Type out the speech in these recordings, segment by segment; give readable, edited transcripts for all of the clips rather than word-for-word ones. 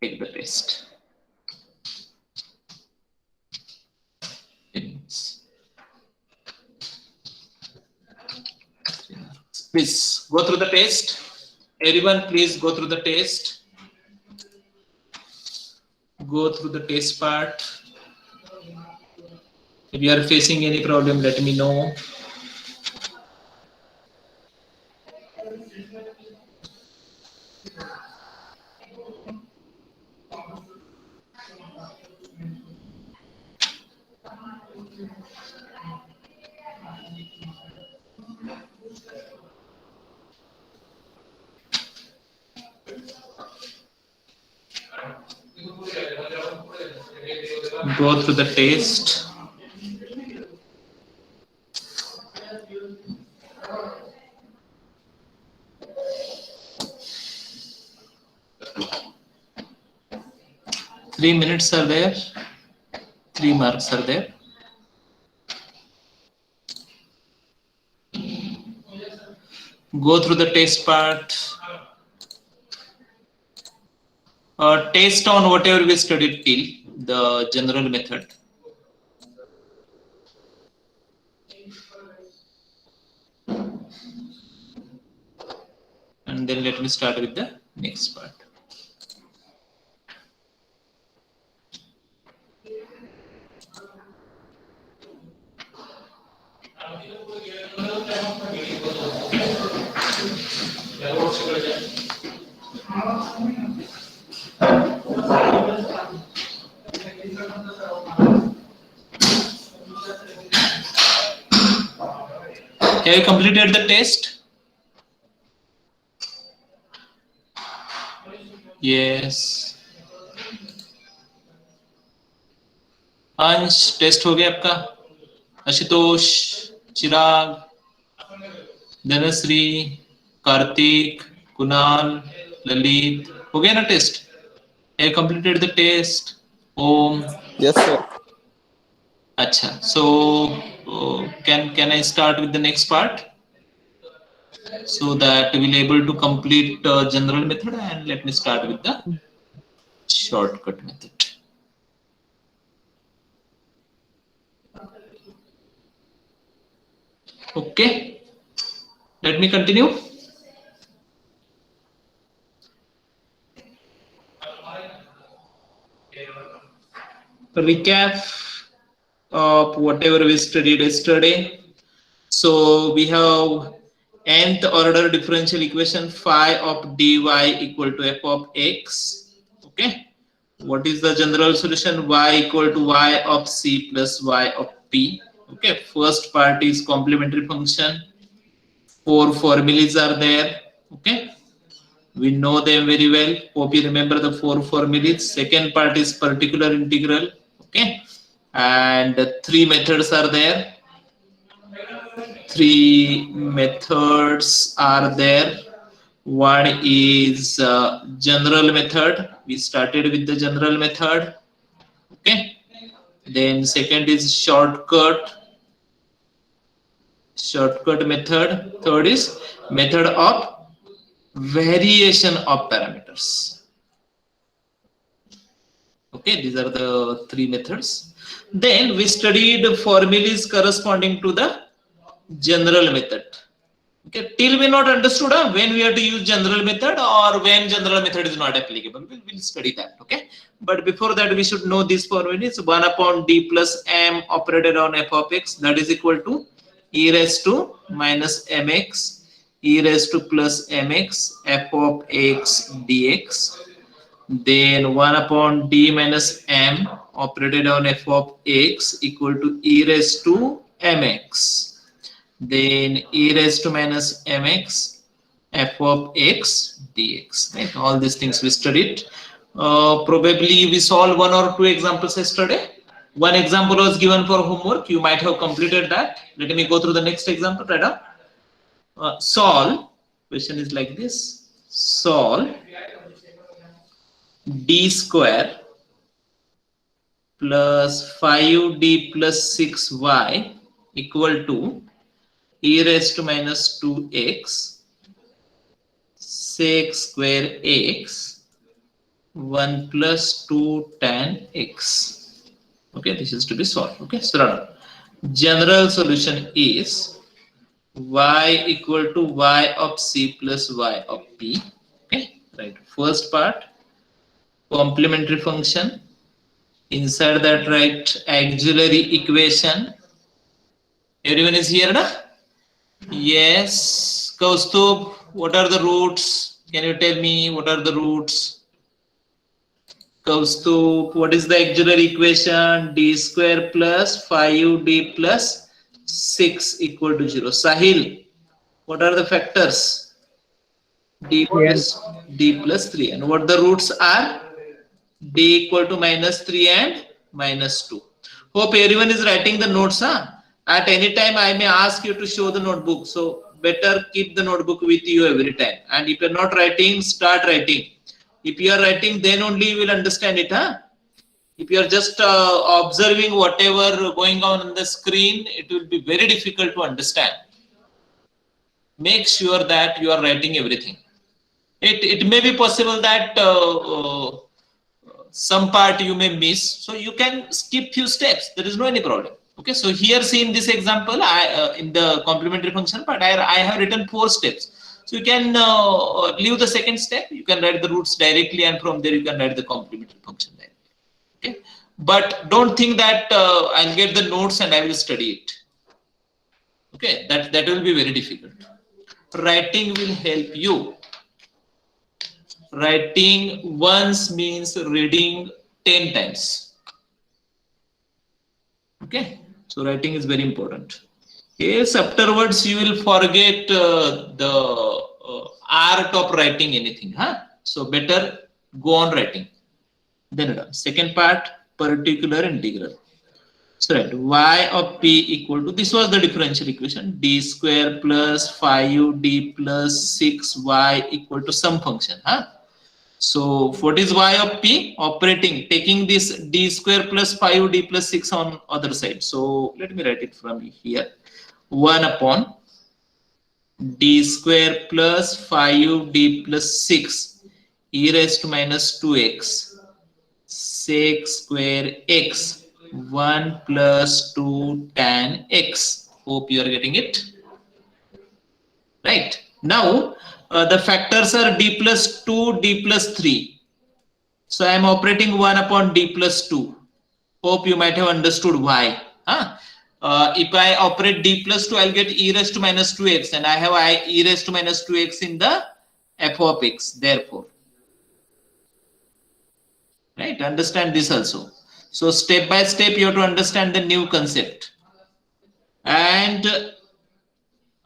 take the test. Please go through the test. Everyone, please go through the test. Go through the test part. If you are facing any problem, let me know. Go through the test. Three minutes are there. 3 marks are there. Go through the test part. Test on whatever we studied till the general method. And then let me start with the next part. Have you completed the test? Yes. अंश test हो गया आपका? आशुतोष, चिराग, धनश्री, कार्तिक, कुणाल, ललित, हो गया ना test? Have you completed the test? Om. Yes, sir. Acha. So can I start with the next part? So that we'll able to complete general method, and let me start with the shortcut method. Okay, let me continue. Recap of whatever we studied yesterday. So we have nth order differential equation phi of dy equal to f of x. Okay, what is the general solution? Y equal to y of c plus y of p. Okay, first part is complementary function. 4 formulas are there. Okay, we know them very well. Hope you remember the 4 formulas. Second part is particular integral. Okay, and 3 methods are there. 3 methods are there. One is general method. We started with the general method. Okay, then second is shortcut method. Third is method of variation of parameters. Okay, these are the 3 methods. Then we studied formulas corresponding to the general method. Okay, till we not understood when we have to use general method or when general method is not applicable. We'll study that. Okay, but before that we should know these formulas. 1 upon d plus m operated on f of x, that is equal to e raised to minus mx, e raised to plus mx, f of x dx. Then 1 upon d minus m operated on f of x equal to e raised to mx. Then e raised to minus mx f of x dx. Right? All these things we studied. Probably we solved 1 or 2 examples yesterday. One example was given for homework. You might have completed that. Let me go through the next example. Right up. Solve. Question is like this. Solve d square plus 5d plus 6y equal to e raised to minus 2x sec square x 1 plus 2 tan x. Okay, this is to be solved. Okay, so general solution is y equal to y of c plus y of p. Okay, right. First part, complementary function. Inside that, write auxiliary equation. Everyone is here, na? Yes. Kaustubh, what are the roots? Can you tell me what are the roots? Kaustubh, what is the auxiliary equation? D square plus 5d plus 6 equal to 0. Sahil, what are the factors? Yes. D plus 3. And what the roots are? D equal to minus 3 and minus 2. Hope everyone is writing the notes. Huh? At any time, I may ask you to show the notebook. So better keep the notebook with you every time. And if you're not writing, start writing. If you are writing, then only you will understand it. Huh? If you are just observing whatever going on the screen, it will be very difficult to understand. Make sure that you are writing everything. It may be possible that some part you may miss, so you can skip few steps. There is no any problem. Okay, so here see in this example, I in the complementary function part, I have written 4 steps. So you can leave the second step. You can write the roots directly, and from there you can write the complementary function directly. Okay, but don't think that I'll get the notes and I will study it. Okay, that will be very difficult. Writing will help you. Writing once means reading 10 times. Okay, so writing is very important. Yes, afterwards you will forget the art of writing anything. Huh? So better go on writing. Then second part, particular integral. So right, y of p equal to, this was the differential equation, d square plus 5d plus 6y equal to some function. Huh? So what is y of p? Operating, taking this d square plus 5d plus 6 on other side. So let me write it from here. 1 upon d square plus 5d plus 6 e raised to minus 2x sec square x 1 plus 2 tan x. Hope you are getting it. Right. Now, the factors are d plus 2, d plus 3. So I am operating 1 upon d plus 2. Hope you might have understood why. Huh? If I operate d plus 2, I'll get e raised to minus 2x, and I have e raised to minus 2x in the f of x. Therefore, right? Understand this also. So step by step, you have to understand the new concept, and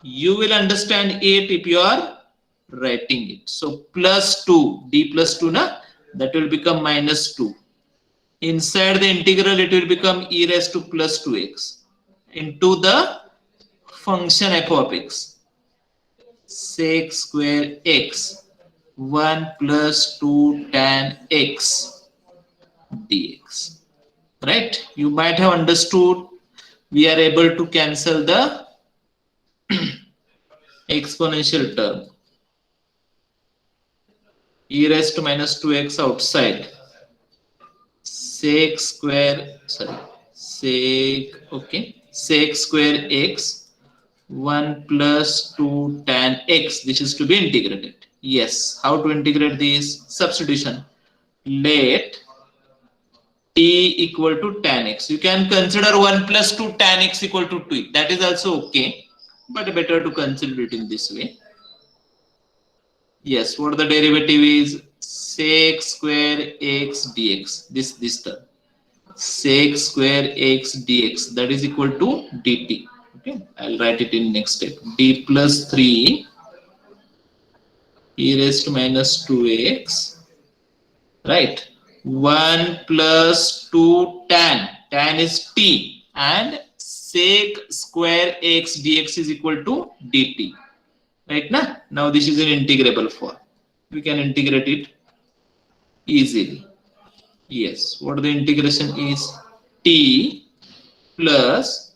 you will understand it if you are writing it. So plus 2, d plus 2, na, that will become minus 2. Inside the integral, it will become e raised to plus 2x into the function f of x, sec square x 1 plus 2 tan x dx. Right? You might have understood we are able to cancel the exponential term. E raised to minus 2x outside. Sec square, sec square x 1 plus 2 tan x. This is to be integrated. Yes. How to integrate this? Substitution. Let t equal to tan x. You can consider 1 plus 2 tan x equal to 2. That is also okay, but better to consider it in this way. Yes, what the derivative is? Sec square x dx. This term. Sec square x dx, that is equal to dt. Okay, I'll write it in next step. D plus 3 e raised to minus 2x. Right. 1 plus 2 tan. Tan is t, and sec square x dx is equal to dt. Right now, now this is an integrable form. We can integrate it easily. Yes, what the integration is? T plus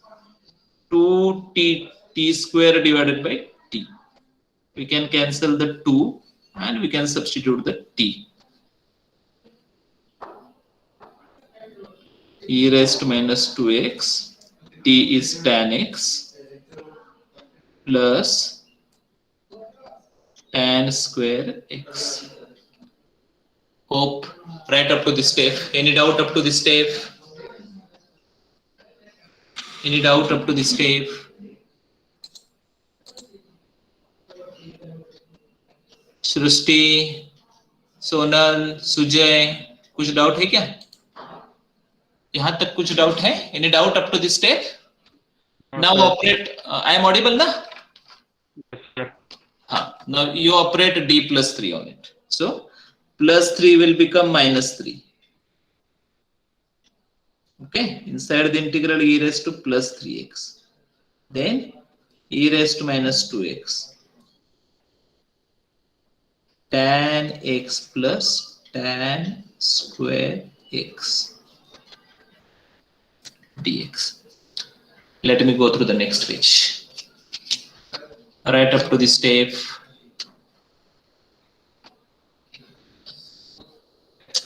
2t t square divided by t. We can cancel the 2 and we can substitute the t. e raised to minus 2x, t is tan x plus tan square x. Hope right up to this step. Any doubt up to this step? Any doubt up to this step? Srishti, Sonal, Sujay, कुछ doubt है क्या? यहां तक कुछ doubt है? Any doubt up to this step? Now operate, I am audible ना? हाँ, now you operate d plus 3 on it. So plus 3 will become minus 3. Okay, inside the integral e raised to plus 3x. Then e raised to minus 2x. Tan x plus tan square x dx. Let me go through the next page. Right up to this step.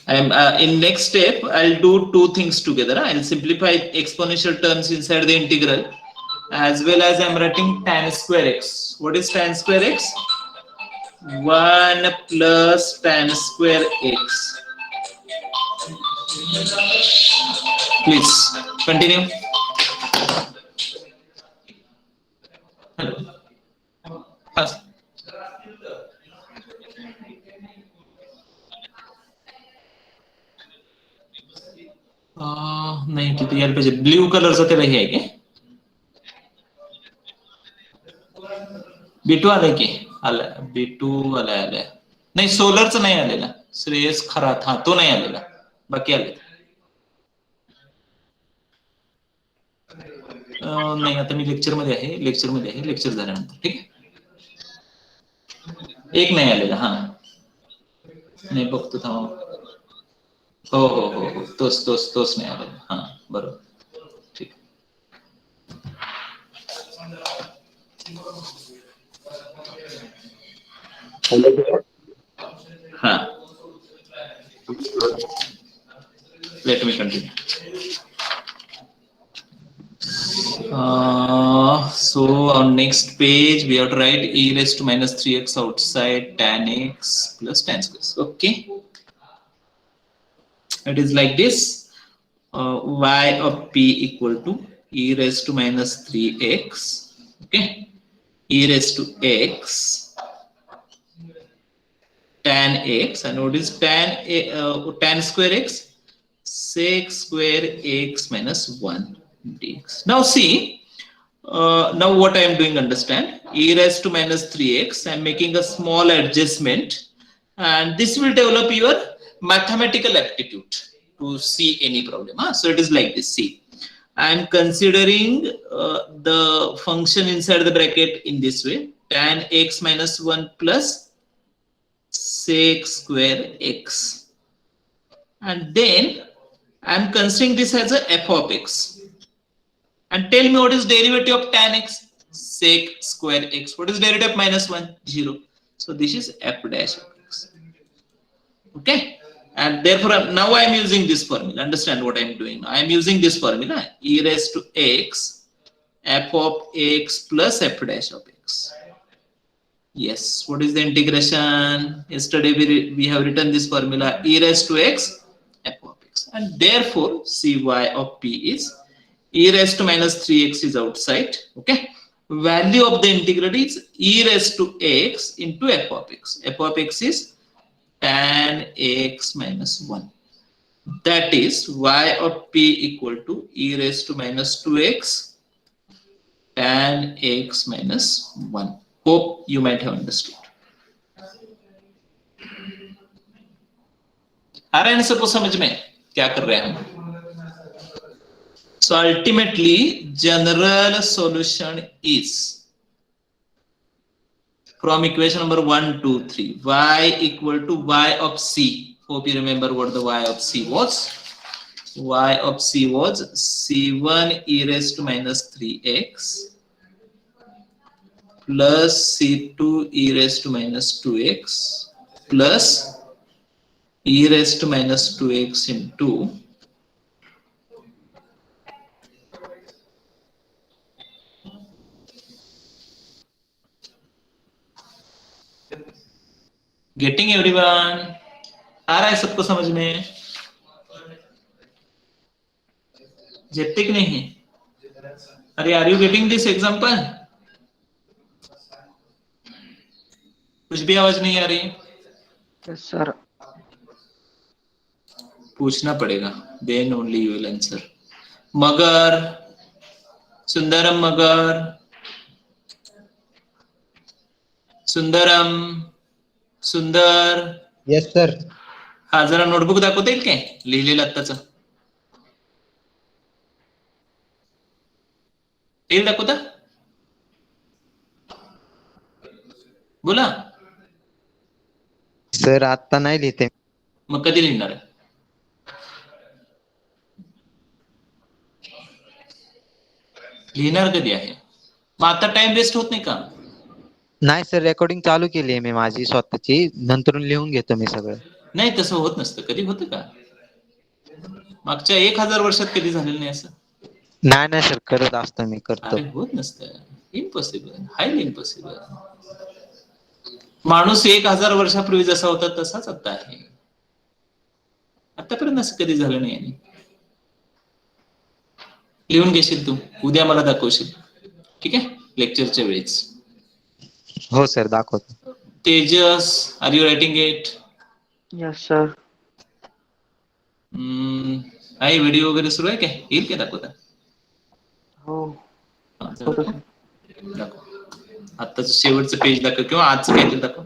I am in next step. I'll do two things together. I'll simplify exponential terms inside the integral, as well as I'm writing tan square x. What is tan square x? 1 plus tan square x. Please continue. Hello. Fast. नाही तिथे यायला पाहिजे. Blue कलरचं त्याला हे आहे की B2 आलंय की आलं B2 आलंय नाही सोलरचं नाही आलेला. श्रेयस खरात हा तो नाही आलेला, बाकी आले. नाही आता मी लेक्चर मध्ये आहे, लेक्चर झाल्यानंतर. ठीक आहे, एक नाही आलेला. हा नाही बघतो थांबा. हो हो हो हो तोच नाही आलेला. हा बरोबर. ठीक. हा, let me continue. So on next page we have to write e raised to minus 3x outside tan x plus tan square. Okay, it is like this. Y of p equal to e raised to minus 3x. Okay, e raised to x tan x, and what is tan square x? Sec square x minus 1 dx. Now see, now what I am doing, understand, e raised to minus 3x, I am making a small adjustment, and this will develop your mathematical aptitude to see any problem. So it is like this. See, I am considering the function inside the bracket in this way: tan x minus 1 plus sec square x, and then I am considering this as a f of x. And tell me, what is derivative of tan x? Sec square x. What is derivative of minus 1? 0. So this is f dash of x. Okay, and therefore now I am using this formula. Understand what I am doing? I am using this formula: e raised to x f of x plus f dash of x. Yes, what is the integration? Yesterday we have written this formula: e raised to x f of x, and therefore cy of p is e raised to minus 3x is outside. Okay, value of the integral is e raised to x into f of x. F of x is tan x minus 1. That is y of p equal to e raised to minus 2x tan x minus 1. Hope you might have understood. आ रहा है ना सबको समझ में क्या कर रहे हैं हम? So ultimately general solution is from equation number 1, 2, 3, y equal to y of c. Hope you remember what the y of c was. Y of c was c1 e raised to minus 3x plus c2 e raised to minus 2x plus e raised to minus 2x into getting everyone? आ रहा है सबको समझ में? जेते कि नहीं? अरे are you getting this example? कुछ भी आवाज नहीं आ रही? Yes sir. पूछना पड़ेगा, then only you will answer. मगर, सुंदरम मगर, सुंदरम, सुंदर. Yes sir. हा जरा नोटबुक दाखवता येईल काय लिहिलेलं आत्ताच? येईल दाखवता? बोला. सर आता नाही लिहिते. मग कधी लिहिणार आहे? लिहिणार कधी आहे? मग आता टाइम वेस्ट होत नाही का? नाही सर, रेकॉर्डिंग चालू केली आहे मी माझी स्वतःची, नंतरून लिहून घेतो मी सगळं. नाही तसं होत नसतं. कधी होतं का? मागच्या 1000 वर्षात कधी झालेलं नाही असं? नाही नाही सर, करत असतो मी, करतो. अरे होत नसतं. Impossible, highly impossible. माणूस 1000 वर्षापूर्वी जसा होता तसाच आता आहे. आतापर्यंत असं कधी झालं नाही. आणि लिहून घेशील तू, उद्या मला दाखवशील, ठीक आहे, लेक्चरच्या वेळेस. हो सर, दाखवतो. Tejas, are you writing it? Yes sir. आहे व्हिडिओ वगैरे सुरू आहे काय? येईल काय दाखवता? हो. हा, दाखव. आत्ताच शेवटचं पेज दाखव किंवा आजचं काहीतरी दाखव.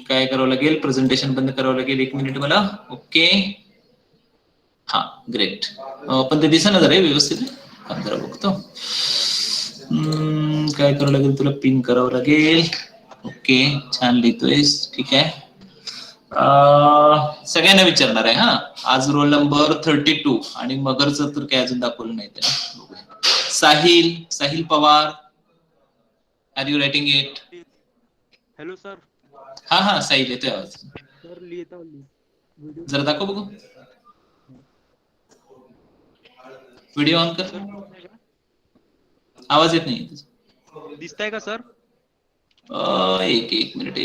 काय करावं लागेल? प्रेझेंटेशन बंद करावं लागेल. 1 मिनिट मला. ओके, हा ग्रेट. पण ते दिसेना जरा व्यवस्थित. जरा बघतो. काय करावं लागेल? तुला पिन करावं लागेल. ओके, छान लिहितोयस, ठीक आहे. सगळ्यांना विचारणार आहे हा. आज रोल नंबर 32 आणि मगरचं तर काय अजून दाखवलं नाही त्याला. Sahil, Sahil Pawar, are you writing it? Hello sir. हा हा साहिल, येतोय आवाज. सर लिहितो. जरा दाखव बघू. व्हिडिओ ऑन कर. आवाज येत नाही. दिसताय का सर? एक मिनिट.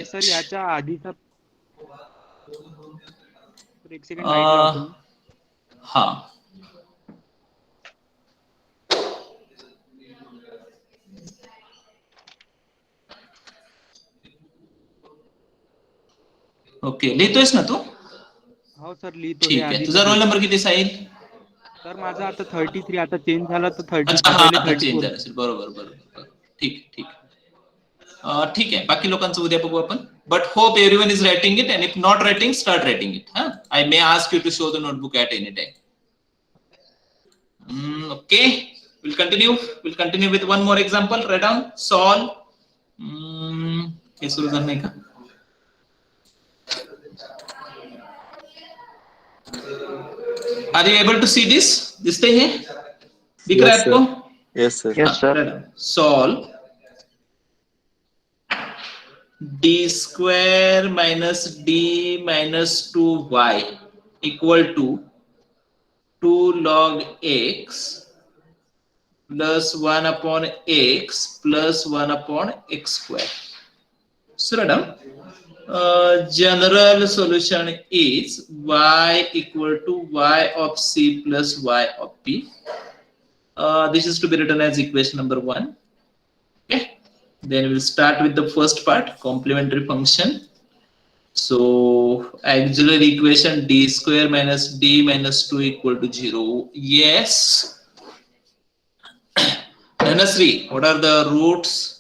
सर याच्या आधीचा एक सेकंड लाईट. हा ओके, लिहितोयस ना तू? हो सर लिहितो. ठीक आहे. तुझा रोल नंबर किती साहिल? सर माझा आता 33. आता चेंज झाला तर 30. अच्छा, हा पहिले आता चेंज 34. झालं असेल. बरोबर. ठीक आहे. बाकी लोकांचं उद्या बघू आपण. But hope everyone is writing it, and if not writing, start writing it. हा, I may ask you to show the notebook at any time. Okay, we'll continue with one more example. Write down, solve. हे सुरू झालं नाही का? Are you able to see this? दिसते हे? दिख रहा है आपको? Yes sir. Yes sir. Solve d square minus d minus 2y equal to 2 log x plus 1 upon x plus 1 upon x square. So, madam, general solution is y equal to y of c plus y of p. This is to be written as equation number 1. Okay. Then we'll start with the first part, complementary function. So auxiliary equation d square minus d minus 2 equal to 0. Yes. Dhanasri, what are the roots?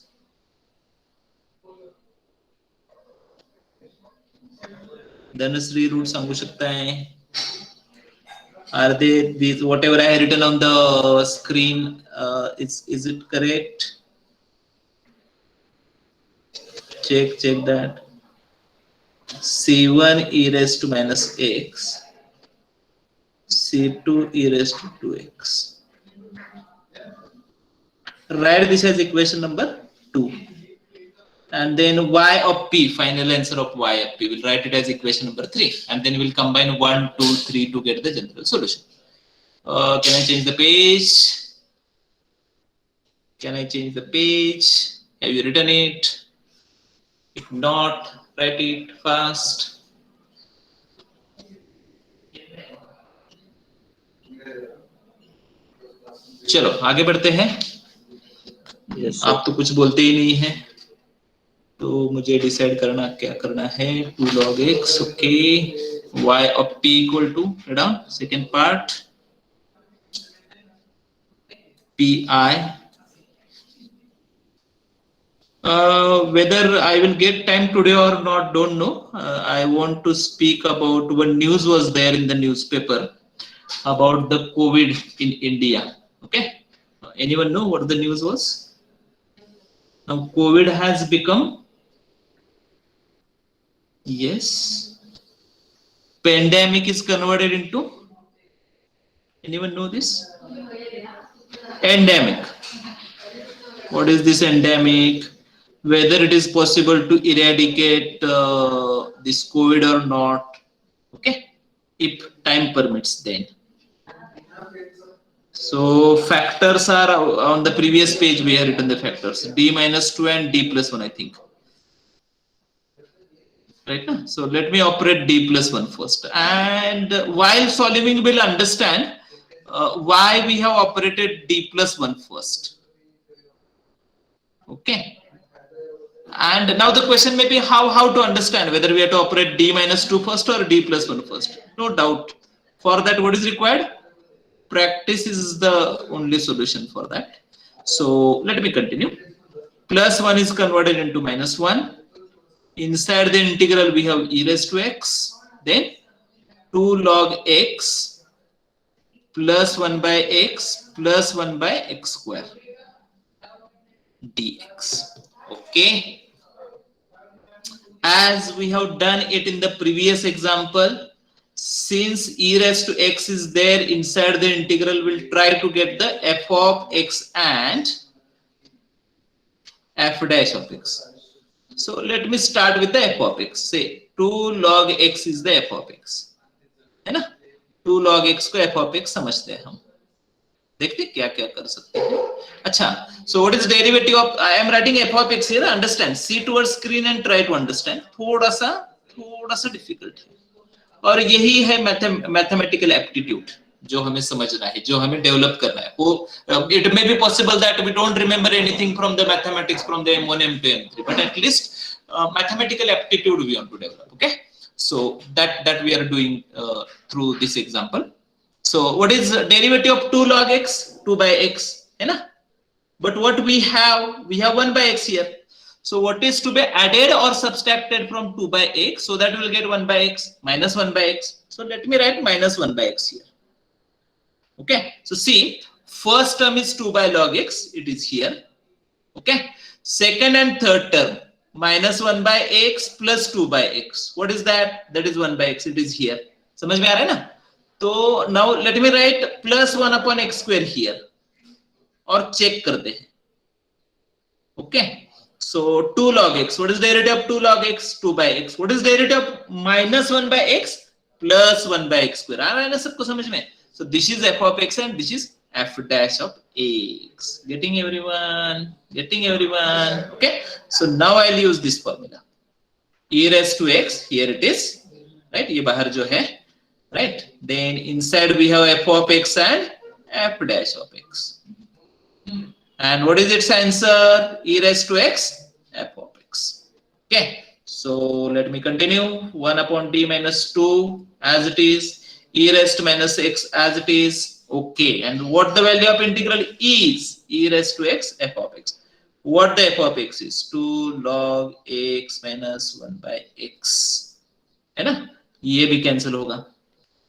Dhanasri, roots सांगू शकताय? Are they these whatever I have written on the screen? Is it correct? Check that. C1 e raised to minus x, C2 e raised to 2x. Write this as equation number 2. And then y of p, final answer of y of p, we'll write it as equation number 3. And then we'll combine 1, 2, 3 to get the general solution. Can I change the page? Can I change the page? Have you written it? If not, write it fast. चलो आगे बढ़ते हैं. Yes, sir. आप तो कुछ बोलते ही नहीं है, तो मुझे डिसाइड करना क्या करना है. 2 log x, okay. y of p equal to, write down second part, pi. Whether I will get time today or not, don't know. I want to speak about one news was there in the newspaper about the COVID in India. Okay, anyone know what the news was? Now COVID has become, yes, pandemic is converted into, anyone know this? Endemic. What is this endemic? Whether it is possible to eradicate this COVID or not. Okay, if time permits then. So factors are on the previous page. We have written the factors d minus 2 and d plus 1, I think. Right now, so let me operate d plus 1 first, and while solving we'll understand why we have operated d plus 1 first. Okay, and now the question may be how to understand whether we have to operate d minus 2 first or d plus 1 first. No doubt, for that what is required? Practice is the only solution for that. So let me continue. Plus 1 is converted into minus 1. Inside the integral we have e raised to x, then 2 log x plus 1 by x plus 1 by x square dx. Okay, as we have done it in the previous example, since e raised to x is there inside the integral, we'll try to get the f of x and f dash of x. So let me start with the f of x. Say 2 log x is the f of x, है ना? 2 log x को f of x समझते हैं हम. देखते क्या क्या कर सकते हैं. अच्छा, so what is derivative of, I am writing f of x here, understand, see towards screen and try to understand. थोड़ा सा difficult है, और यही है मैथमेटिकल एप्टीट्यूड जो हमें समझना है, जो हमें डेवलप करना है. वो it may be possible that we don't remember anything from the mathematics from the M1 M2 M3, but at least mathematical aptitude we want to develop. Okay, so that we are doing through this example. So what is derivative of 2 log x? 2 by x, है ना? But what we have 1 by x here. So what is to be added or subtracted from 2 by x? So that will get 1 by x minus 1 by x. So let me write minus 1 by x here. Okay, so see, first term is 2 by log x, it is here. Okay, second and third term minus 1 by x plus 2 by x. What is that? That is 1 by x, it is here. समझ में आ रहा है ना? तो now let me write plus 1 upon x square here और check करते हैं. Okay, so 2 log x, what is derivative of 2 log x? 2 by x. What is derivative of minus 1 by x plus 1 by x square? आ रहा है ना सबको समझ में? So this is f of x and this is f dash of x. Getting everyone? Getting everyone? Okay, so now I'll use this formula. E raised to x, here it is, right? ये बाहर जो है, right? Then inside we have f of x and f dash of x. And what is its answer? E raised to x, f of x. Okay, so let me continue. 1 upon d minus 2 as it is, e raised to minus x as it is. Okay, and what the value of integral is? E raised to x, f of x. What the f of x is? 2 log x minus 1 by x. है ना? ये भी cancel होगा.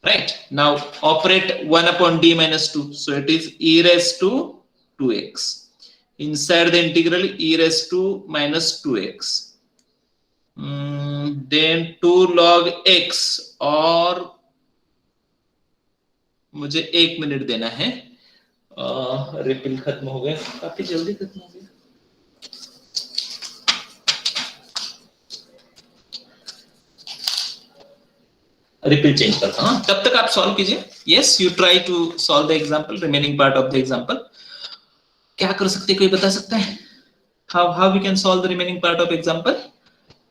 Right, now operate 1 upon d minus 2. So it is e raised to 2x. Inside the integral e raised to minus 2x. Then 2 log x, और मुझे 1 minute देना है. Ripple खत्म हो गया, काफी जल्दी खत्म हो गया. रिपिल चेंज करता हूं, तब तक आप सॉल्व कीजिए. Yes, you try to solve the example, remaining part of the example. क्या कर सकते हैं, कोई बता सकता है? How we can solve the remaining part of example?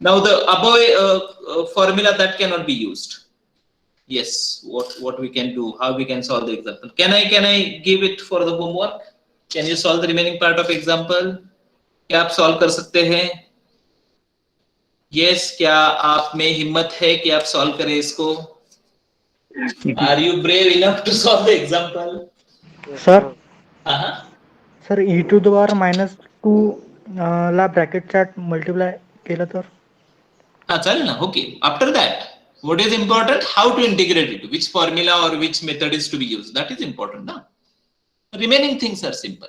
Now the above formula that cannot be used. Yes, what we can do? How we can solve the example? Can I give it for the homework? Can you solve the remaining part of example? क्या आप solve कर सकते हैं? Yes, क्या आप में हिम्मत है कि आप solve करें इसको? Are you brave enough to solve the example? Sir हाँ sir e to the power minus two ला ब्रॅकेटच्या मल्टिप्लाय केलं तर हाँ चालेल ना. Okay. After that, what is important? How to integrate it? Which formula or which method is to be used? That is important, na? Remaining things are simple.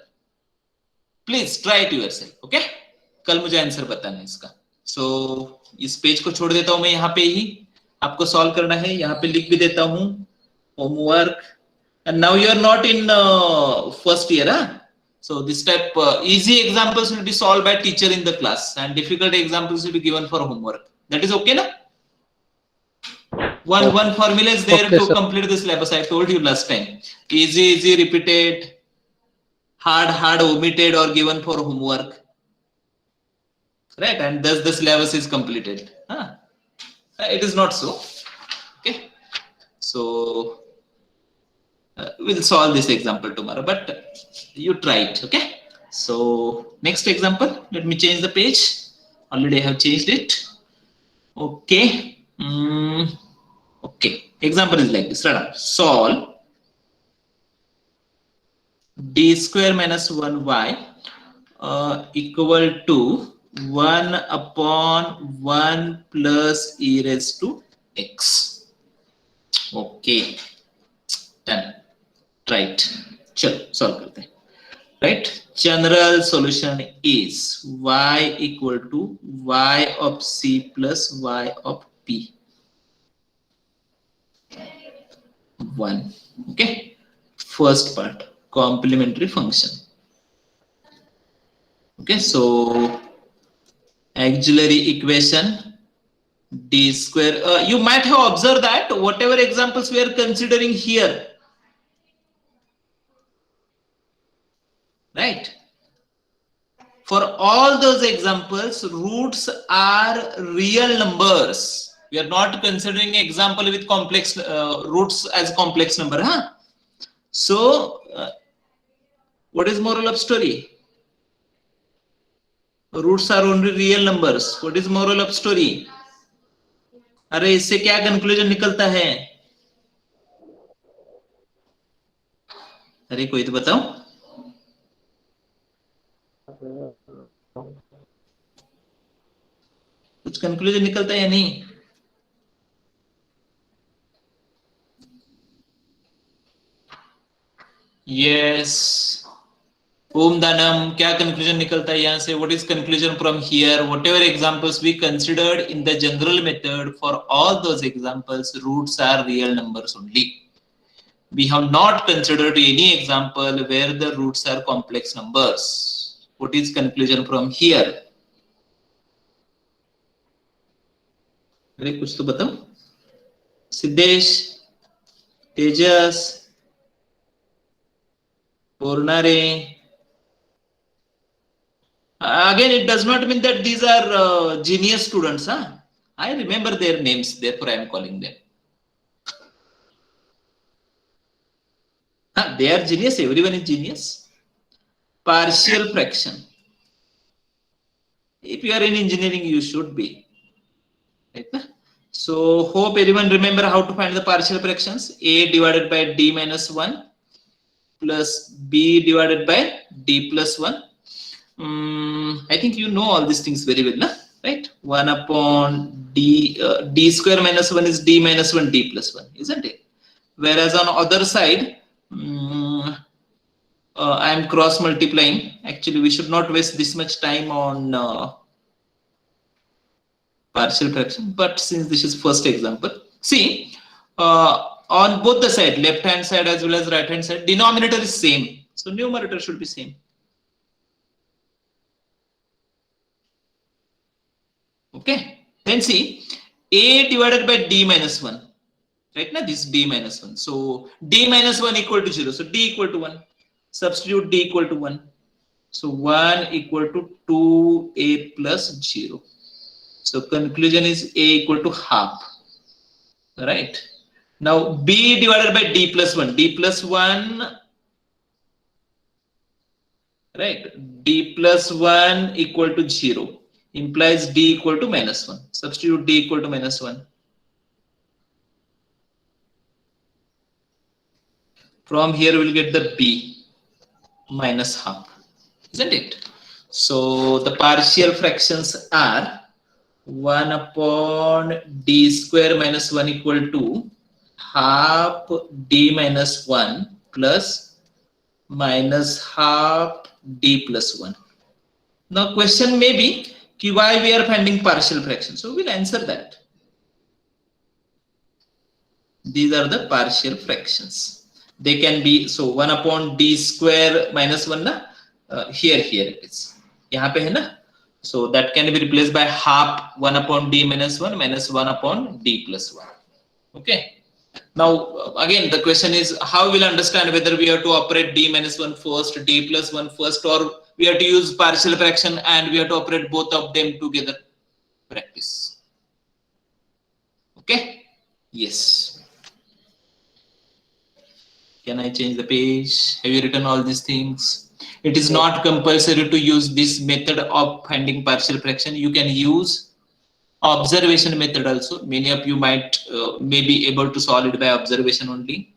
Please try it yourself. Okay? कल मुझे answer बताना है इसका. So इस page को छोड़ देता हूं मैं यहाँ पे ही. आपको सॉल्व करना है. यहाँ पे लिख भी देता हूं. Homework. And now you are not in first year, huh? So this type easy examples will be solved by teacher in the class, and difficult examples will be given for homework. That is okay, na? One formula is there Okay, to sir. complete the syllabus. I told you last time. Easy repeated, hard omitted or given for homework. Right, and thus the syllabus is completed. Huh? It is not so. Okay, so we'll solve this example tomorrow, but you try it. Okay, so next example, let me change the page. Already I have changed it. Okay. Okay, example is like this. Solve d square minus 1y equal to 1 upon 1 plus e raised to x. Okay, done. Right. चलो solve करते हैं. Right. General solution is y equal to y of c plus y of p. 1. Okay. First part, complementary function. Okay, so auxiliary equation d square. You might have observed that whatever examples we are considering here, right? For all those examples, roots are real numbers. We are not considering example with complex roots as complex number, huh? So, what is moral of story? Roots are only real numbers. What is moral of story? अरे इससे क्या conclusion निकलता है? अरे कोई तो बताओ. कुछ कंक्लूजन निकलता है या नहीं? Yes. Om Danam, क्या conclusion निकलता है यहाँ से? What is conclusion from here? Whatever examples we considered in the general method, for all those examples, roots are real numbers only. We have not considered any example where the roots are complex numbers. What is conclusion from here? अरे कुछ तो बताओ. सिद्धेश, तेजस, Purnare. Again, it does not mean that these are genius students. Huh? I remember their names, therefore I am calling them. They are genius, everyone is genius. Partial fraction. If you are in engineering, you should be. Right? So, hope everyone remember how to find the partial fractions. A divided by d minus 1 plus b divided by d plus 1. I think you know all these things very well, right? 1 upon d, d square minus 1 is d minus 1 d plus 1, isn't it? Whereas on other side, I am cross multiplying. Actually, we should not waste this much time on partial fraction, but since this is first example, see, on both the side, left hand side as well as right hand side, denominator is same, so numerator should be same. Okay, then see, a divided by d minus 1, right? Now this d minus 1, so d minus 1 equal to 0, so d equal to 1, substitute d equal to 1. So 1 equal to 2a plus 0. So conclusion is a equal to half. Right. Now b divided by d plus 1. D plus 1. Right. D plus 1 equal to 0. Implies d equal to minus 1. Substitute d equal to minus 1. From here we'll get the b minus half. Isn't it? So the partial fractions are 1 upon d square minus 1 equal to half d minus 1 plus minus half d plus 1. Now question may be why we are finding partial fractions. So we'll answer that. These are the partial fractions. They can be, so 1 upon d square minus 1 na, here it is. यहाँ पे है ना? So that can be replaced by half 1 upon d minus 1 minus 1 upon d plus 1. Okay. Now again the question is how we'll understand whether we have to operate d minus 1 first, d plus 1 first, or we have to use partial fraction and we have to operate both of them together. Practice. Okay. Yes. Can I change the page? Have you written all these things? It is not compulsory to use this method of finding partial fraction. You can use observation method also. Many of you might may be able to solve it by observation only,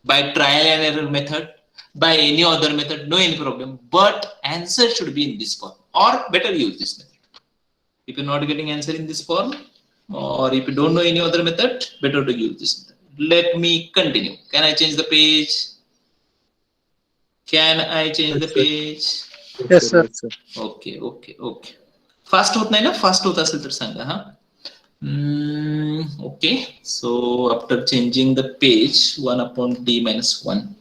by trial and error method, by any other method, no any problem. But answer should be in this form, or better use this method. If you're not getting answer in this form, or if you don't know any other method, better to use this method. Let me continue. Can I change the page? Can I change the page? Yes, sir. Okay. Fast होत नाही ना? Fast होत असेल तर सांगा हा. Okay. So after changing the page, 1 upon d minus 1.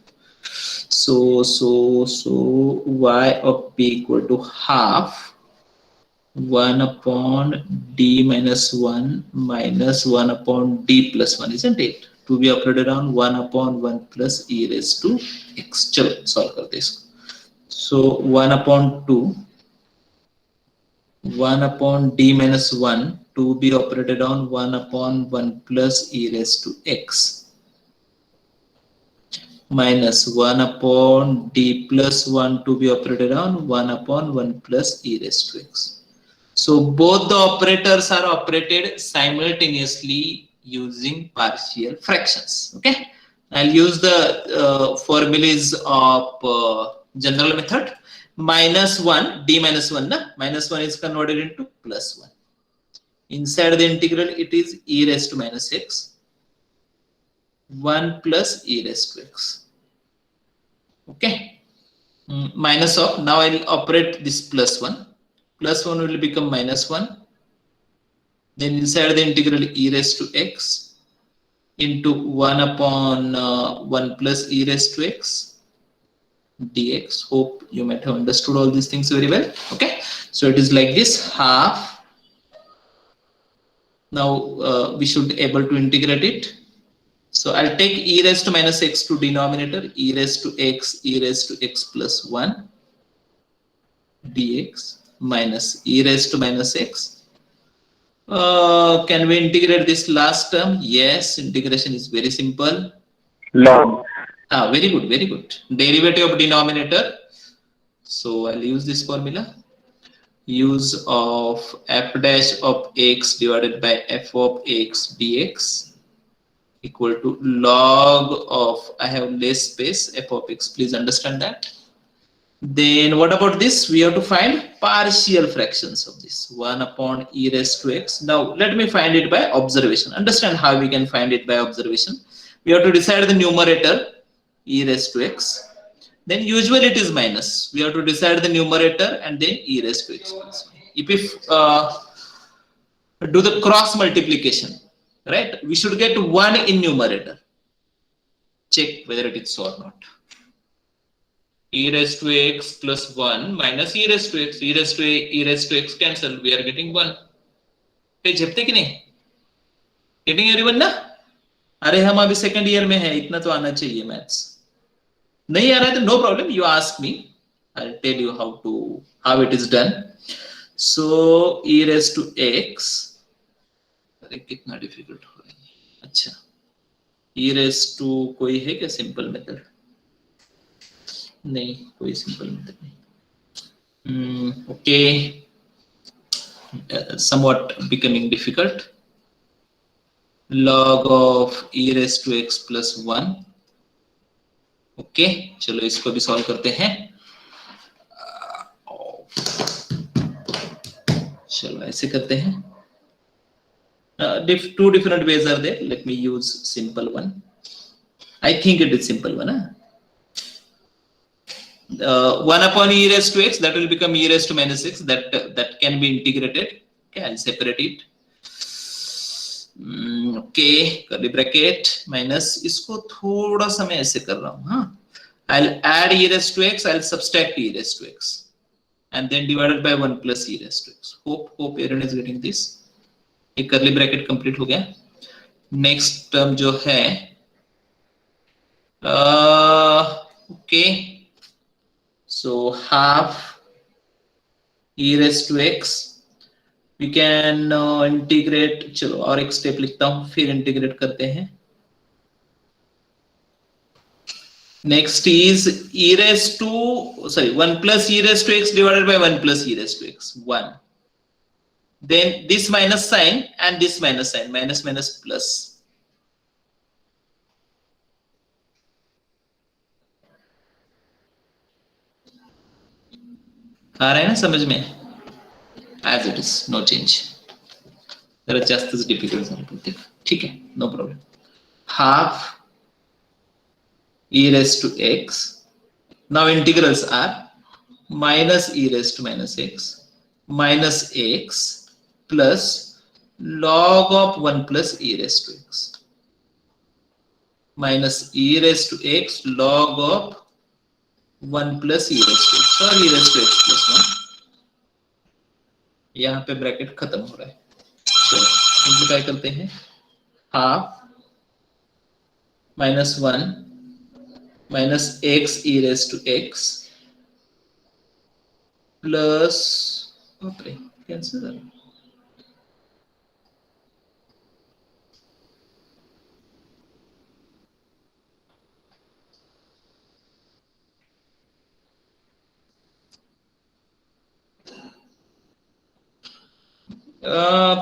So y of p equal to half 1 upon d minus 1 minus 1 upon d plus 1, isn't it? To be operated on 1 upon 1 plus e raised to x. चलो solve करते इसको. So 1 upon 2, 1 upon d minus 1 to be operated on 1 upon 1 plus e raised to x minus 1 upon d plus 1 to be operated on 1 upon 1 plus e raised to x. So both the operators are operated simultaneously using partial fractions. Okay, I'll use the formulas of general method. Minus 1, d minus 1, na? Minus 1 is converted into plus 1. Inside the integral, it is e raised to minus x, 1 plus e raised to x. Okay, minus of, now I'll operate this plus 1. Plus 1 will become minus 1. Then inside the integral e raised to x into 1 upon 1 plus e raised to x dx. Hope you might have understood all these things very well. Okay, so it is like this, half. Now we should able to integrate it. So I'll take e raised to minus x to denominator, e raised to x plus 1 dx minus e raised to minus x. Can we integrate this last term? Yes, integration is very simple. Log. Very good. Derivative of denominator. So I'll use this formula. Use of f dash of x divided by f of x dx equal to log of, I have less space, f of x. Please understand that. Then what about this? We have to find partial fractions of this, 1 upon e raised to x. Now let me find it by observation. Understand how we can find it by observation. We have to decide the numerator, e raised to x. Then usually it is minus. We have to decide the numerator and then e raised to x plus 1. If do the cross multiplication, right? We should get 1 in numerator. Check whether it is so or not. E raised to x plus 1 minus e raised to x. E raised to x cancel. We are getting 1. पे झपते कि नहीं? Getting everyone ना? अरे हम अभी second year में है, इतना तो आना चाहिए मैथ्स. नहीं आ रहा है तो no problem, you ask me. I'll tell you how it is done. So e raised to x, अरे कितना डिफिकल्ट हो रहा है. अच्छा, e raised to कोई है क्या सिंपल मेथड? नहीं, कोई सिंपल मेथड नहीं. Okay, somewhat becoming difficult. Log of e raised to x plus 1. Okay, चलो इसको भी सॉल्व करते हैं. चलो ऐसे करते हैं. Two different ways are there. Let me use simple one. I think it is simple one. 1 upon e raised to x, that will become e raised to minus x. That can be integrated. Okay, I'll separate it. Okay, curly bracket minus, इसको थोड़ा सा मैं ऐसे कर रहा हूँ. हाँ, I'll add e raised to x, I'll subtract e raised to x, and then divided by 1 plus e raised to x. Hope everyone is getting this. एक curly bracket complete हो गया. Next term जो है, okay, so half e raised to x. We can integrate. चलो और एक step लिखता हूँ, फिर इंटीग्रेट करते हैं. Next is e raised to 1 plus e raised to x divided by 1 plus e raised to x, 1. Then this minus sign and this minus sign, minus minus plus. आ रहा है ना समझ में? As it is, no change. जरा जास्तच difficult झालं पण ते ठीक आहे, no problem. Half e raised to x. Now integrals are minus e raised to minus x minus x plus log of 1 plus e raised to x minus e raised to x log of 1 plus e raised to x और e raised to x plus 1. यहाँ पे bracket खत्म हो रहा है. चलो simplify करते हैं. Half minus 1 minus x e raised to x plus, okay, cancel that.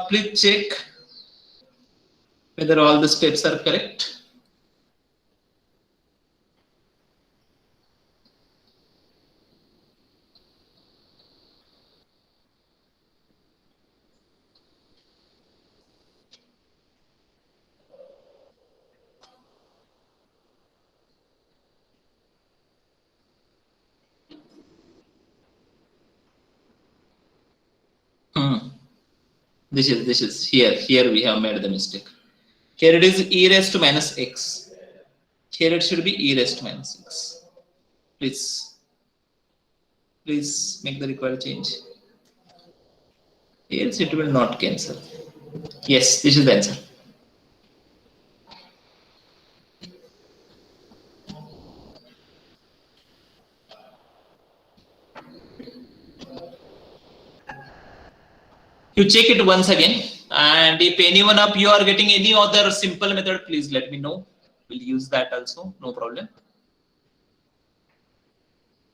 Please check whether all the steps are correct. This is here we have made the mistake. Here it is e raised to minus x. Here it should be e raised to minus x. Please make the required change. Else it will not cancel. Yes, this is the answer. You check it once again, and if anyone of you are getting any other simple method, please let me know. We'll use that also, no problem.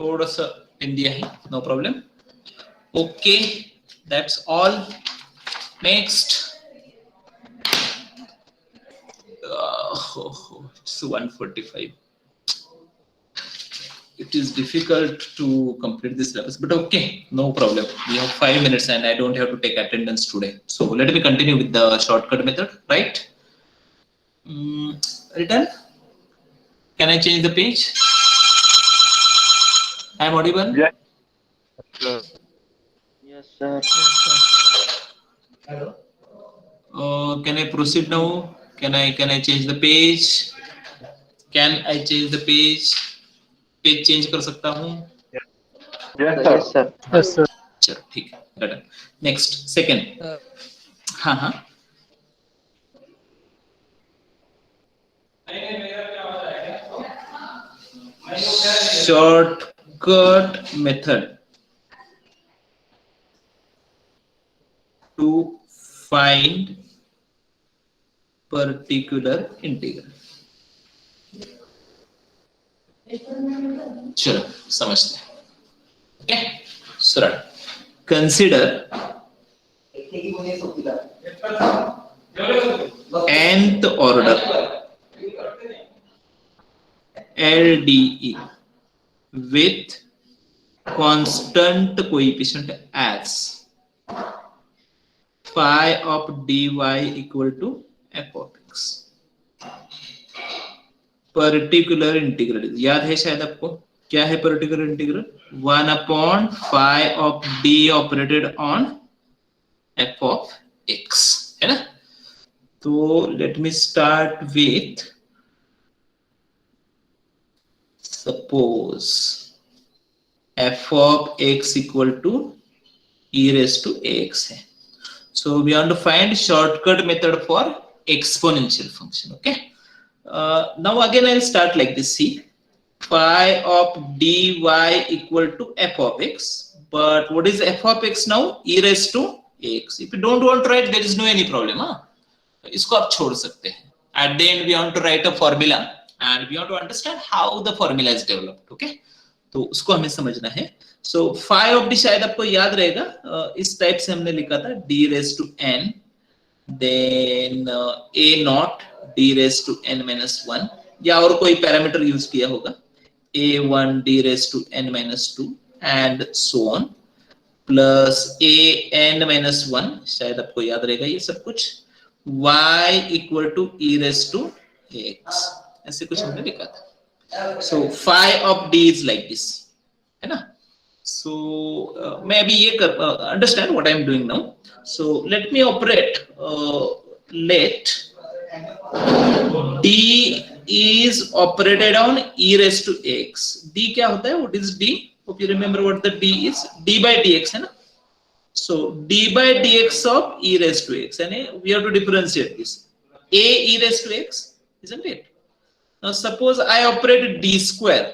थोड़ा सा हिंदी है, no problem. Okay, that's all. Next, it's 1:45. It is difficult to complete this syllabus, but okay, no problem. We have 5 minutes and I don't have to take attendance today. So let me continue with the shortcut method, right? Written? Can I change the page? I am audible? Yes. Yes, sir. Hello. Can I proceed now? Can I change the page? Can I change the page? Page change कर सकता हूँ? Yes, sir. Yes, sir. चलो ठीक है, done. Next second. हाँ short shortcut method to find particular integral. चलो समझते हैं. Okay, सरल. Consider nth order LDE with constant coefficient as phi of dy equal to f of x. Particular integral याद है शायद आपको, क्या है particular integral? 1 upon phi of d operated on f of x, है ना? तो let me start with suppose f of x equal to e raised to ax है. So we want to find shortcut method for exponential function. Okay. Now again I'll start like this. See, phi of dy equal to f of x. But what is f of x now? E raised to ax. If you don't want to write, there is no any problem. इसको आप छोड़ सकते हैं. At the end we want to write a formula and we want to understand how the formula is developed. Okay. तो उसको हमें समझना है. So phi of d शायद आपको याद रहेगा, इस टाइप से हमने लिखा था d raised to n, then a naught d raised to n minus 1, या और कोई पैरामीटर यूज किया होगा, a1 d raised to n minus 2 and so on, plus a n minus 1, शायद आपको याद रहेगा ये सब कुछ, y equal to e raised to x, ऐसे कुछ हमने लिखा था. So phi of d is like this, है ना? So मैं अभी ये understand what I am doing now. So let me operate. Let d is operated on e raised to x. d क्या होता है? What is d? Hope you remember what the d is. d by dx है ना? So d by dx of e raised to x, and we have to differentiate this. A e raised to x, isn't it? Now suppose I operate d square.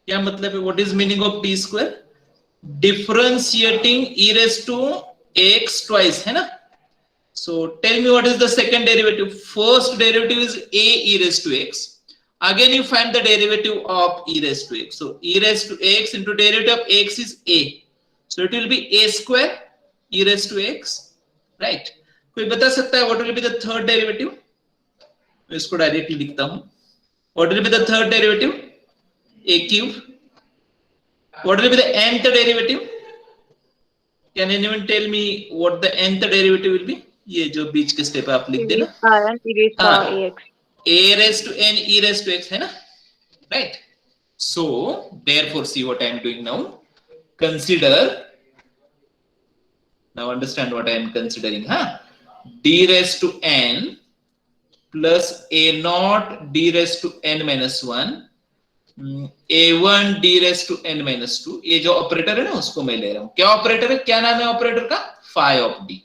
क्या मतलब है? What is meaning of d square? Differentiating e raised to x twice, है ना? So tell me what is the second derivative? First derivative is a e raised to x. Again you find the derivative of e raised to x. So e raised to x into derivative of x is a. So it will be a square e raised to x, right? कोई बता सकता है what will be the third derivative? मैं इसको directly लिखता हूँ. What will be the third derivative? A cube. What will be the nth derivative? Can anyone tell me what the nth derivative will be? ये जो बीच के step आप लिख देना. A raised to n e raised to x है ना? Right. So therefore see what I am doing now. Consider. Now understand what I am considering. D raised to n plus a naught d raised to n minus 1. a1 d raised to n minus 2. ये जो operator है ना उसको मैं ले रहा हूँ. क्या ऑपरेटर है? क्या नाम है ऑपरेटर का? phi of d.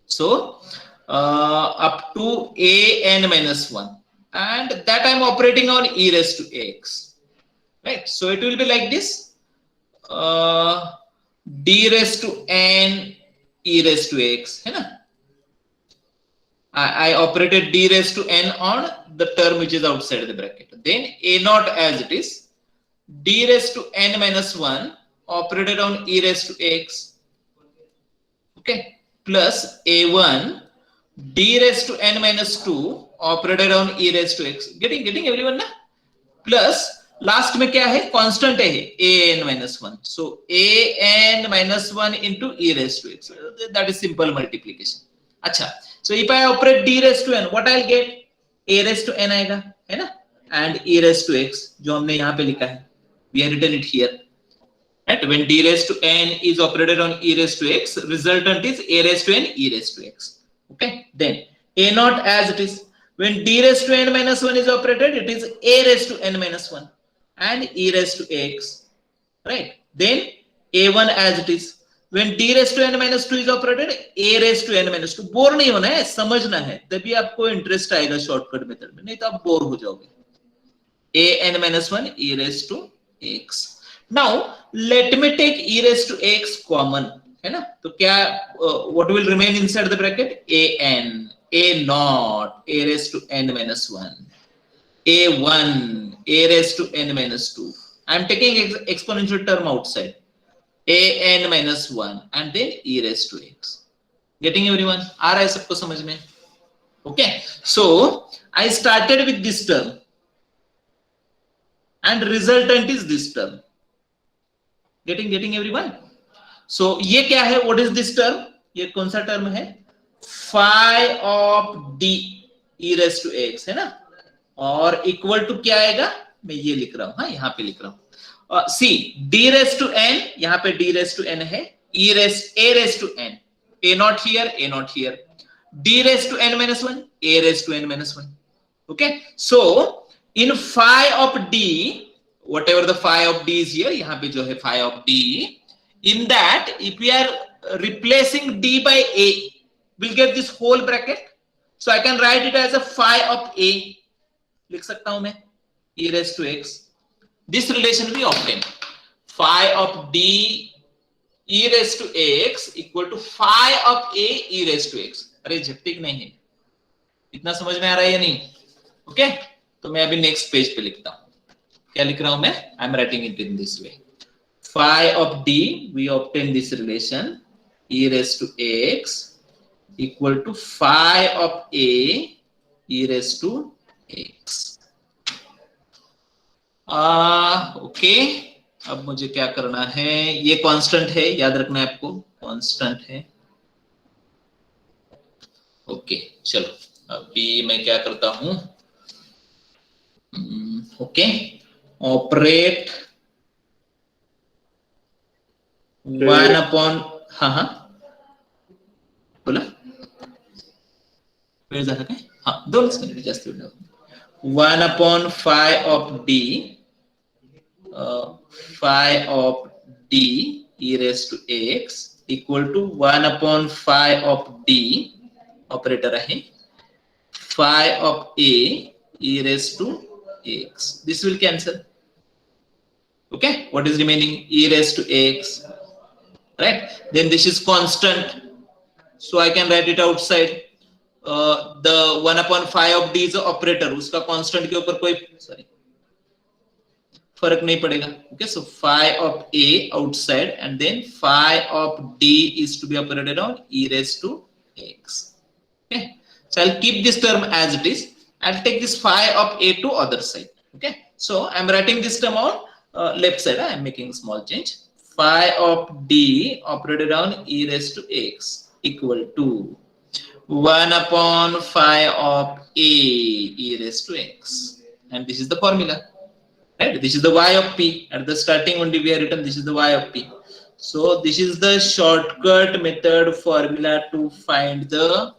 So up to a n minus 1, and that I am operating on e raised to x, right? So it will be like this, d raised to n e raised to x, है ना? I operated d raised to n on the term which is outside the bracket. Then a naught as it is, d raised to n minus 1 operated on e raised to x, okay, plus a1 d raised to n minus 2 operated on e raised to x. Getting everyone ना? Plus last में क्या है? Constant है a n minus 1. So a n minus 1 into e raised to x. That is simple multiplication. अच्छा. So if I operate d raised to n, what I'll get? A raised to n आएगा, है ना? And e raised to x जो हमने यहाँ पे लिखा है. We have written it here. Right? When d raised to n is operated on e raised to x, resultant is a raised to n e raised to x. Okay. Then a naught as it is. When d raised to n minus 1 is operated, it is a raised to n minus 1 and e raised to x. Right. Then a1 as it is. When d raised to n minus 2 is operated, a raised to n minus 2. Bore नहीं होना है, समझना है, तभी आपको interest आएगा shortcut method में, नहीं तो आप बोर हो जाओगे. a n minus 1 e raised to x. Now let me take e raised to x common, है ना? तो क्या what will remain inside the bracket? an, a naught, a raised to n minus 1, a1, a raised to n minus 2. I am taking exponential term outside, an minus 1 and then e raised to x. Getting everyone? आ रहा है सबको समझ में? Okay, so I started with this term and resultant is this term. Getting everyone? So ये क्या है? What is this term? ये कौन सा term है? phi of d e raised to x, है ना? और equal to क्या आएगा? मैं ये लिख रहा हूं, हाँ यहाँ पे लिख रहा हूं. C d raised to n, यहाँ पे d raised to n है, a raised to n, a not here, a not here, d raised to n minus 1, a raised to n minus 1. Okay, so in phi of d, whatever the phi of d is here, यहाँ पे जो है phi of d, in that if we are replacing d by a, we'll get this whole bracket. So I can write it as a phi of a, लिख सकता हूं मैं, e raised to x. This relation we obtain, phi of d e raised to x equal to phi of a e raised to x. अरे झपटिक नहीं है, इतना समझ में आ रहा है या नहीं? ओके, तो मैं अभी नेक्स्ट पेज पे लिखता हूं. क्या लिख रहा हूं मैं? I am writing it in this way. phi of d, we obtain this relation, e raised to x equal to phi of a e raised to x. Okay, अब मुझे क्या करना है? ये कांस्टेंट है, याद रखना है आपको, कांस्टेंट है. ओके, चलो अभी मैं क्या करता हूं? ओके, ऑपरेट 1 अपॉन, हाँ बोला, वेळ झाला काय? हाँ, 2 मिनिट जास्त वेळ नाही. 1 upon phi of d, phi of d e raised to x equal to 1 upon phi of d, operator आहे, phi of a e raised to x. This will cancel. Okay, what is remaining? E raised to x, right? Then this is constant, so I can write it outside. The 1 upon phi of d is operator, उसका constant के ऊपर कोई फर्क नहीं पड़ेगा. Okay, so phi of a outside and then phi of d is to be operated on e raised to x. Okay, so I'll keep this term as it is. I'll take this phi of a to other side. Okay, so I'm writing this term on left side. I'm making a small change. Phi of d operated on e raised to x equal to 1 upon phi of a e raised to x, and this is the formula, right? This is the y of p. At the starting only we have written this is the y of p. So this is the shortcut method formula to find the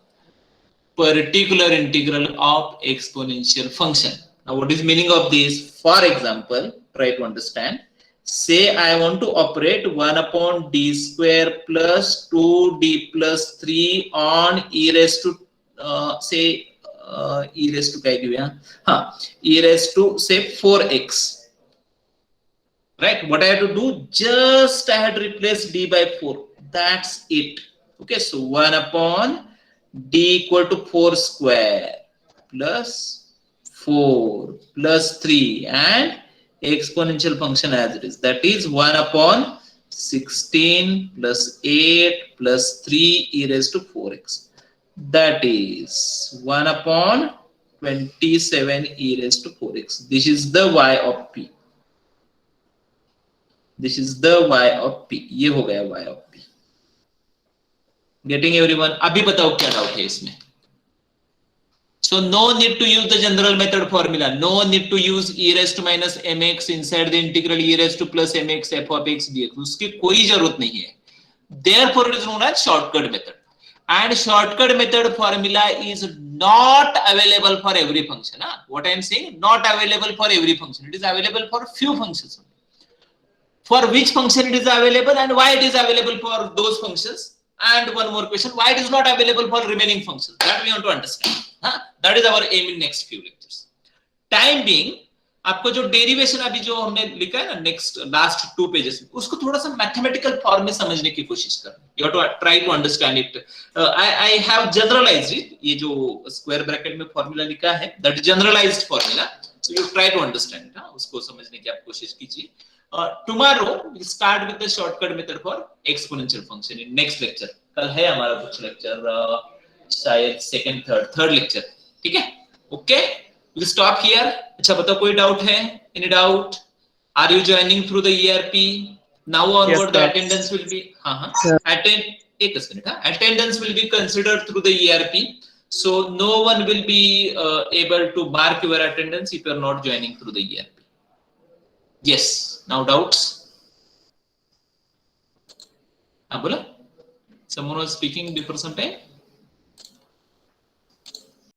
particular integral of exponential function. Now what is meaning of this? For example, try to understand. Say I want to operate 1 upon d square plus 2d plus 3 on e raised to say e raised to क्या दिया? हाँ, e raised to say 4x. Right? What I have to do? Just I had to replace d by 4. That's it. Okay, so 1 upon d equal to 4 square plus 4 plus 3 and exponential function as it is, that is 1 upon 16 plus 8 plus 3 e raised to 4x, that is 1 upon 27 e raised to 4x. This is the y of p. This is the y of p. ये हो गया y of p. Getting everyone? अभी बताओ क्या doubt है इसमें? So no need to use the general method formula. No need to use e raised to minus mx inside the integral e raised to plus mx f of x dx. उसकी कोई जरूरत नहीं है. Therefore it is known as shortcut method. And shortcut method formula is not available for every function. What I am saying, not available for every function. It is available for few functions. For which function it is available and why it is available for those functions. And one more question, why it is not available for remaining functions? That we want to understand. That is our aim in next few lectures. Time being, आपको जो derivation अभी जो हमने लिखा है ना next last 2 pages में, उसको थोड़ा सा मैथमेटिकल फॉर्म में समझने की कोशिश करना. You have to try to understand it. I have generalised it. ये जो स्क्वायर ब्रैकेट में फॉर्मूला लिखा है that generalised formula, so you try to understand it. उसको समझने की आप कोशिश कीजिए. Tomorrow will start with the shortcut method for exponential function in next lecture. कल है हमारा कुछ लेक्चर, शायद सेकंड थर्ड लेक्चर. ठीक है, ओके. We'll stop here. अच्छा बताओ, कोई डाउट है? Any doubt? Are you joining through the ERP? Now onward the attendance will be एक minute. Attendance will be considered through the ERP. So no one will be able to mark your attendance if you are not joining through the ERP. Yes. Now doubts? बोला? Someone was speaking before some time.